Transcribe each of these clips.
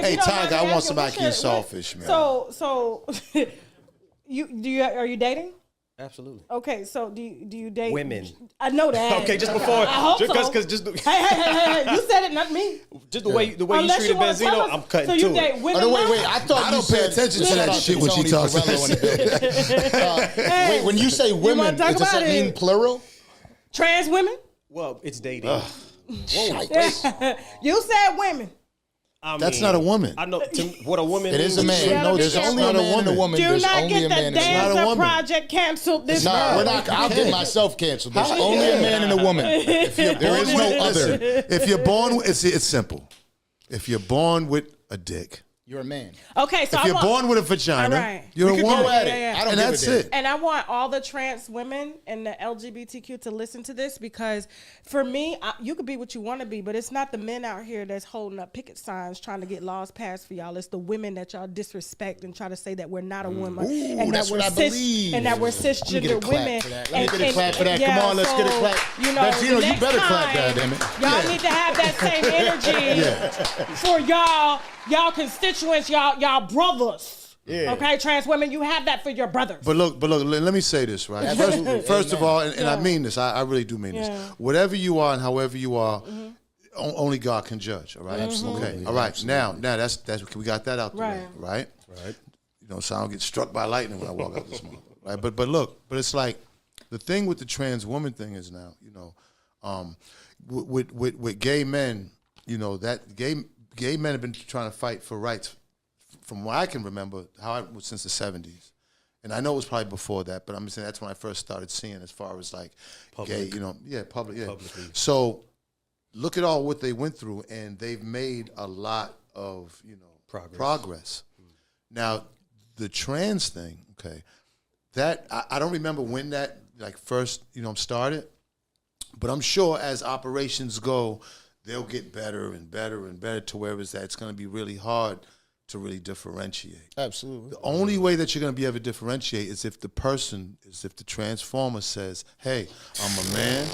Hey, you don't Tiger, I mind want asking, somebody what's to your- eat saltfish, man. So, are you dating? Absolutely. Okay, so do you date Women? I know that. Okay, just before, I hope so. because Hey, you said it, not me. just the way you Unless treated wanna tell Benzino, us. I'm cutting so you to date it. women? Oh, no, wait. now? I thought I you don't pay said attention to that shout out shit when she Tony talks Farrello in the building. Wait, when you say women, wanna talk does that about it? mean plural? Trans women? Well, it's dating. Shite. You said women. That's not a woman. I know what a woman It is a means. man. No, there's it's only not a a man and a woman. woman. Do There's not only get a man the and a woman. not a Dancer woman. Project canceled this No, month. we're not. I'll get myself canceled. There's only a man and a woman. There is no other. If you're born, it's simple. If you're born with a dick, You're a man. Okay, so if I you're want, born with a vagina, All right. you're We a could woman. go at it. Yeah, yeah. I don't And give that's a damn. it. and I want all the trans women and the LGBTQ to listen to this because for me, you could be what you want to be, but it's not the men out here that's holding up picket signs trying to get laws passed for y'all. It's the women that y'all disrespect and try to say that we're not a woman Ooh, and that's that we're what I believe. and that we're Let me get a cisgender clap women. for that. Let me get a clap for that. Yeah, Come on, let's get a so, clap. You know, Benzino, the you next better clap, time, goddammit. Y'all need to have that same energy for y'all constituents, y'all brothers. Yeah. Okay, trans women, you have that for your brothers. But look, let me say this, right? First of all, and I mean this, I really do mean this. Whatever you are and however you are, only God can judge, all right? Absolutely. Okay, all right. Absolutely. Now that's we got that out the way, Right. right? You know, so I don't get struck by lightning when I walk out this morning, right? But look, it's like the thing with the trans woman thing is now, you know, with gay men, you know, that gay men have been trying to fight for rights from what I can remember, how I was since the 70s. And I know it was probably before that, but I'm just saying that's when I first started seeing as far as like gay, you know, publicly. So look at all what they went through, and they've made a lot of, you know, progress. Now, the trans thing, okay, that I don't remember when that like first, you know, started, but I'm sure as operations go, they'll get better and better and better to where it's going to be really hard to really differentiate. Absolutely. The only way that you're going to be able to differentiate is if the transformer says, "Hey, I'm a man.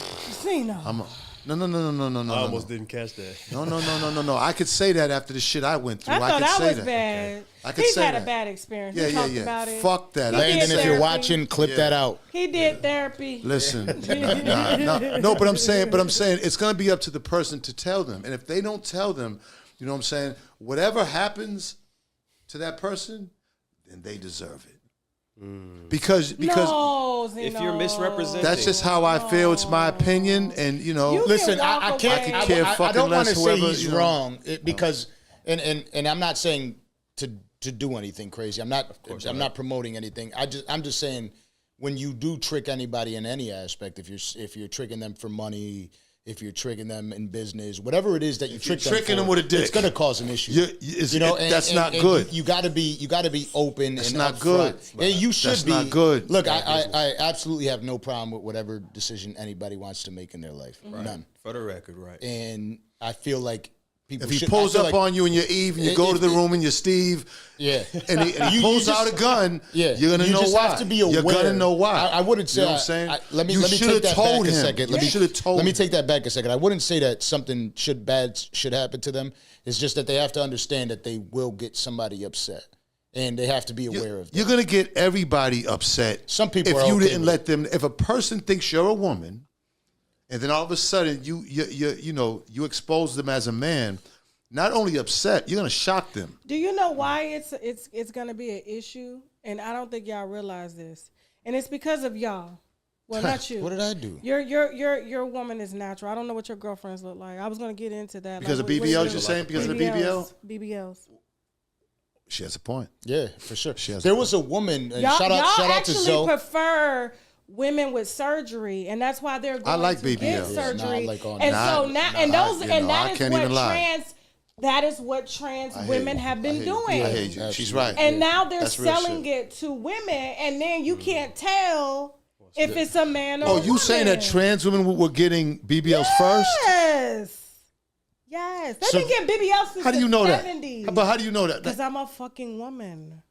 I'm a." No. I almost didn't catch that. No. I could say that after the shit I went through. I thought could that say was that. bad. I could He's say had that. a bad experience. Yeah, he talked about it. Fuck that. Landon, if you're watching, clip that out. He did therapy. Listen, no, but I'm saying it's going to be up to the person to tell them, and if they don't tell them, you know what I'm saying, whatever happens to that person, then they deserve it. Because no, if you're misrepresented, that's just how I feel. It's my opinion, and you know, Listen, I can't. I could care I fucking don't want to less say whoever, he's you know. wrong because, and I'm not saying to do anything crazy. I'm not promoting anything. I'm just saying when you do trick anybody in any aspect, if you're tricking them for money, if you're tricking them in business, whatever it is that you trick them tricking for, them with a dick, it's going to cause an issue. That's not good. You got to be open. It's and not upfront. good. Yeah, you should That's be. not good. Look, I absolutely have no problem with whatever decision anybody wants to make in their life. Right. None. For the record, right. And I feel like people. If he pulls up on you and you're Eve and you go to the room and you're Steve, and he pulls out a gun, you're gonna know why. Have to be aware. You're gonna know why. I wouldn't say. You know what I'm saying? Let me should take have that told back him. a second. You should have told. Let me him. take that back a second. I wouldn't say that something bad should happen to them. It's just that they have to understand that they will get somebody upset, and they have to be aware of that. You're gonna get everybody upset. Some people if are you okay didn't with let them. If a person thinks you're a woman, and then all of a sudden you expose them as a man. Not only upset, you're gonna shock them. Do you know why it's gonna be an issue? And I don't think y'all realize this. And it's because of y'all. Well, not you. What did I do? Your woman is natural. I don't know what your girlfriends look like. I was gonna get into that. Because like, of what you BBLs, do? you're saying? Because of the BBL? BBLs. She has a point. Yeah, for sure. She has There a was a woman. And Y'all shout out to actually Zoe. prefer women with surgery, and that's why they're going like to BBLs. get surgery. Nah, I like all and that. so now, and those, I and that is can't what even lie. trans. That is what trans women have been doing. I hate you. She's right. And now they're That's real selling shit. it to women, and then you can't tell if it's a man or a woman. Oh, you saying that trans women were getting BBLs first? Yes. They've been getting BBLs since How do you know the that? 70s. But how do you know that? Because I'm a fucking woman.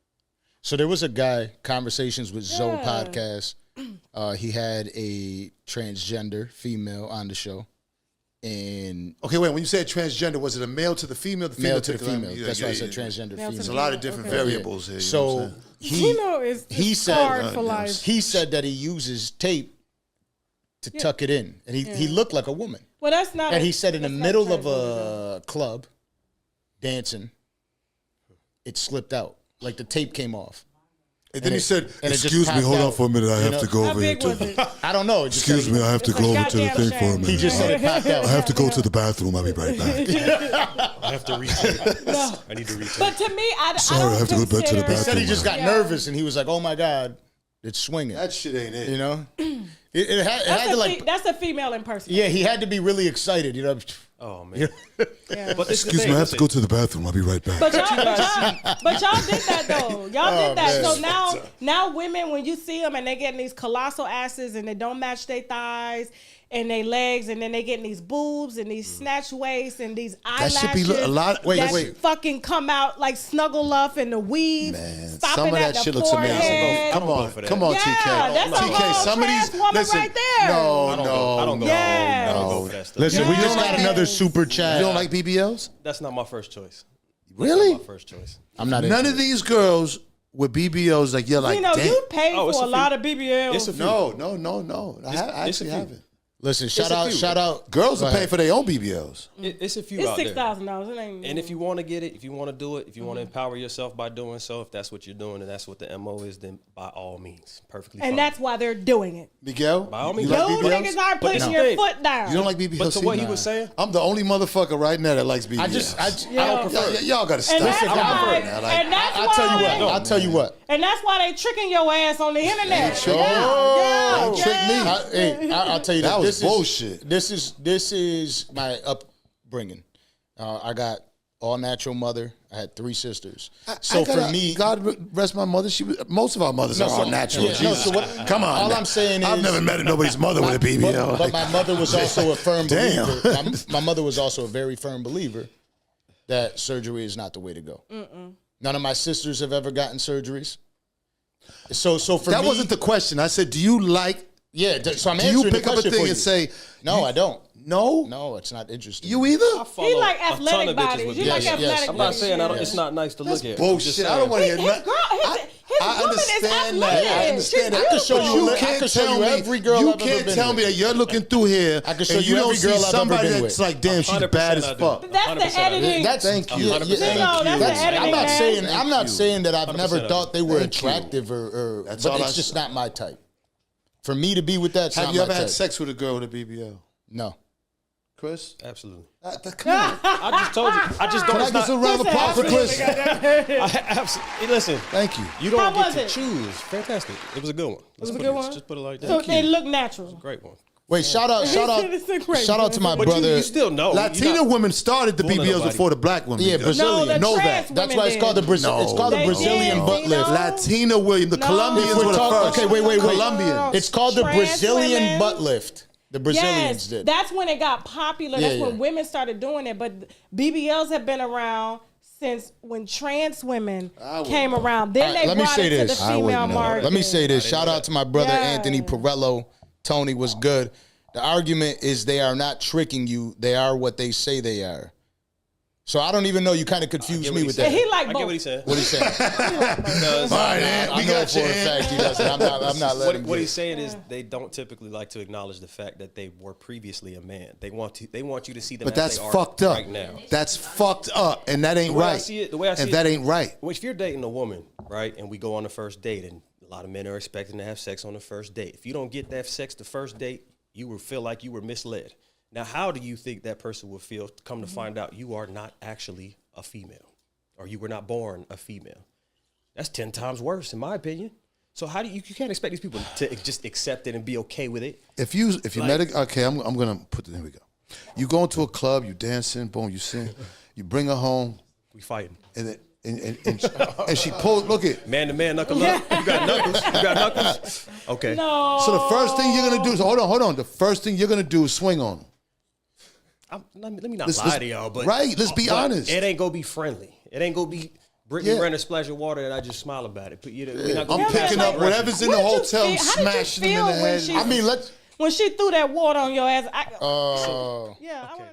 So there was a guy, Conversations with Zoe podcast. He had a transgender female on the show. And Okay, wait. When you said transgender, was it a male to the female? The male to the the female. Yeah, That's why I said Male transgender to female. There's a lot of different variables here. You know what I'm So saying? he scarred said for life. he said that he uses tape to tuck it in, and he looked like a woman. Well, that's not. And he said in the middle of a club, dancing, it slipped out, like the tape came off. And then he said, and it just "Excuse me, popped hold on out. for a minute. I have to go How over here big was to." it? I don't know. It just Excuse said, me, I have to It's go a over to the goddamn thing for a shame. minute. He just said it popped out. I have to go to the bathroom. I'll be right back. I have to retake. No. I need to retake. But to me, I Sorry, don't I have to go back to the consider- He said he bathroom. just got Yeah. nervous, and he was like, "Oh my god, it's swinging." That shit ain't it. You know, it had to like. That's a female impersonator. Yeah, he had to be really excited. You know. Oh man. Yeah. But this is the Excuse thing, me, I have to listen. go to the bathroom. I'll be right back. But y'all did that though. Y'all did that. man. So now women, when you see them and they getting these colossal asses and they don't match their thighs and their legs, and then they getting these boobs and these snatch waists and these That eyelashes. should be a lot. that fucking come out like snuggle up in the weaves. Man, stopping some of at that the shit looks amazing. forehead. Come on, for that. come on, Yeah, TK. that's a TK, whole some of trans these. woman Listen, right there. no, I don't no, go. I don't go. Yeah. I don't go for that stuff. Listen, we Yeah. just got another super chat. You don't like BBLs? That's not my first choice. Really? Not my first choice. I'm not. None into of it. these girls with BBLs, like you're like, You know, damn. you pay Oh, it's for a a few. lot of BBLs. It's a few. No. I it's actually a few. haven't. Listen, a few. shout out. Girls Go are paying ahead. for their own BBLs. It's a few It's out there. $6,000. It ain't. And if you want to get it, if you want to do it, if you want to empower yourself by doing so, if that's what you're doing and that's what the MO is, then by all means, perfectly fine. and that's why they're doing it. Miguel, By all you means. like You BBLs? niggas aren't But putting it's your big. foot down. You don't like BBLs? But to See, what he nah. was saying, I'm the only motherfucker right now that likes BBLs. I don't prefer. Y'all got to stop. And that's Come on, why. man. Like, And that's I'll tell you why. what. I'll tell you what. And that's why they tricking your ass on the internet. tricked me. Yeah, They tricked me. I'll tell you That was this bullshit. This is my upbringing. I got all natural mother. I had 3 sisters. So for me, God rest my mother. Most of our mothers are all natural. yeah, no, Jesus. so what- Come on. all now. I'm saying I've is- never met nobody's mother with a BBL. But my mother was also a firm Damn. believer. My mother was also a very firm believer that surgery is not the way to go. None of my sisters have ever gotten surgeries. So for That me, wasn't the question. I said, do you like? yeah. So I'm Do answering you pick the up a question thing for you. and say, No, I don't. no? No, it's not interesting. You either? I follow He like a ton athletic of bitches bodies. with You BBLs. like Yes, athletic yes. I'm not bodies. saying Yeah. it's not nice to That's look at. bullshit. I don't want to hear His nothing. girl, his woman is understand that. athletic. I understand She's that. I could show But you- you I can't could show tell you me. every girl You I've ever can't been tell me with. that you're looking through here. I could show and you don't every see girl I've ever somebody been that's with. like, damn, she's bad as 100% I do. fuck. That's the 100% I do. editing. That's Thank you. No, 100% that's the editing, I'm not man. saying. I'm not saying that I've never 100% thought they were Thank you. attractive or That's but all it's I just said. not my type. For me to be with that's Have not you my ever type. had sex with a girl with a BBL? No. Chris? Absolutely. Come on. I just told you. I just don't. Can I It's get some not, round of applause for Chris? absolutely. Listen, Thank you. you don't How get was to it? choose. Fantastic. It was a good one. was a good one? Just put it like that. So they look natural. Great one. Wait, shout out to my But brother. you still know. Latina women started the fooling BBLs nobody. before the black women. Yeah, did. Brazilian. No, the Know trans that. That's women why it's called the did. Brazil. It's called the They Brazilian did, butt you lift. know? Latina women, the No. Colombians If were we're the talking- first. okay, wait. Colombians. It's called the Trans Brazilian women. butt lift. The Brazilians Yes, did. that's when it got popular. Yeah, That's when yeah. women started doing it. But BBLs have been around since when trans women came around. Then All right, they let me brought say it to the this. I wouldn't female know. market. Let me say this. Shout out to my brother Yeah. Anthony Perello. Tony was good. The argument is they are not tricking you. They are what they say they are. So I don't even know. You kind of confused me with Yeah, that. he like I both. get what he's saying. What he saying? Because All right, Ant, I we know got for you, a Ant. fact he doesn't. I'm not letting what him he's saying is they don't typically like to acknowledge the fact that they were previously a man. They want you to see them But as that's they are fucked up. right now. That's fucked up, and that ain't The way I right. see it- the way I see and it- that ain't right. Well, if you're dating a woman, right, and we go on the first date, and a lot of men are expecting to have sex on the first date. If you don't get that sex the first date, you will feel like you were misled. Now, how do you think that person will feel come to find out you are not actually a female, or you were not born a female? That's 10 times worse, in my opinion. So how do you can't expect these people to just accept it and be okay with it? If you met a, okay, I'm gonna put it. Here we go. You go into a club, you dancing, boom, you sing, you bring her home, We fighting. and and she pulls. Look at. Man to man, knuckle up. You got knuckles. You got knuckles. Okay. No. So the first thing you're gonna do is hold on. The first thing you're gonna do is swing on them. Let me not Let's- lie let's- to y'all, but right, let's be but honest. It ain't gonna be friendly. It ain't gonna be Brittany Yeah. ran a splash of water and I just smile about it. But we're not gonna I'm be picking passive up whatever's in the What did you hotel, feel- how did you smashing them in feel the when head. she- I mean, let's when she threw that water on your ass. Oh. Yeah, I want.